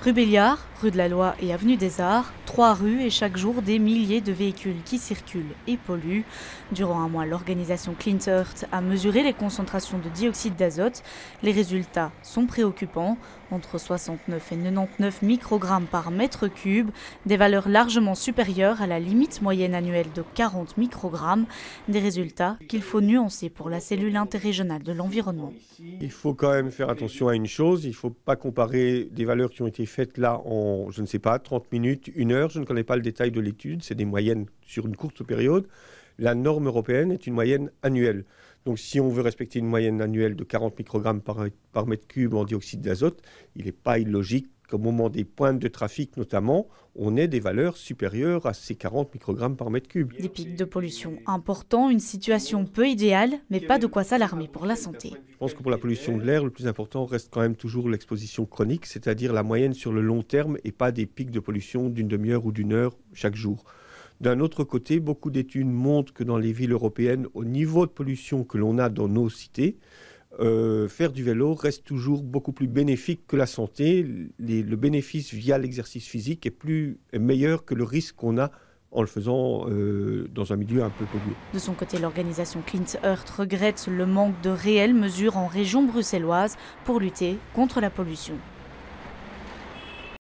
Rue Béliard, rue de la Loi et avenue des Arts, 3 rues et chaque jour des milliers de véhicules qui circulent et polluent. Durant un mois, l'organisation Clean Earth a mesuré les concentrations de dioxyde d'azote. Les résultats sont préoccupants, entre 69 et 99 microgrammes par mètre cube, des valeurs largement supérieures à la limite moyenne annuelle de 40 microgrammes, des résultats qu'il faut nuancer pour la cellule interrégionale de l'environnement. Il faut quand même faire attention à une chose, il ne faut pas comparer des valeurs qui ont été faites là en, je ne sais pas, 30 minutes, 1 heure, je ne connais pas le détail de l'étude, c'est des moyennes sur une courte période. La norme européenne est une moyenne annuelle. Donc si on veut respecter une moyenne annuelle de 40 microgrammes par mètre cube en dioxyde d'azote, il n'est pas illogique qu'au moment des pointes de trafic notamment, on ait des valeurs supérieures à ces 40 microgrammes par mètre cube. Des pics de pollution importants, une situation peu idéale, mais pas de quoi s'alarmer pour la santé. Je pense que pour la pollution de l'air, le plus important reste quand même toujours l'exposition chronique, c'est-à-dire la moyenne sur le long terme et pas des pics de pollution d'une demi-heure ou d'une heure chaque jour. D'un autre côté, beaucoup d'études montrent que dans les villes européennes, au niveau de pollution que l'on a dans nos cités, faire du vélo reste toujours beaucoup plus bénéfique que la santé. Le bénéfice via l'exercice physique est meilleur que le risque qu'on a en le faisant dans un milieu un peu pollué. De son côté, l'organisation Clean Earth regrette le manque de réelles mesures en région bruxelloise pour lutter contre la pollution.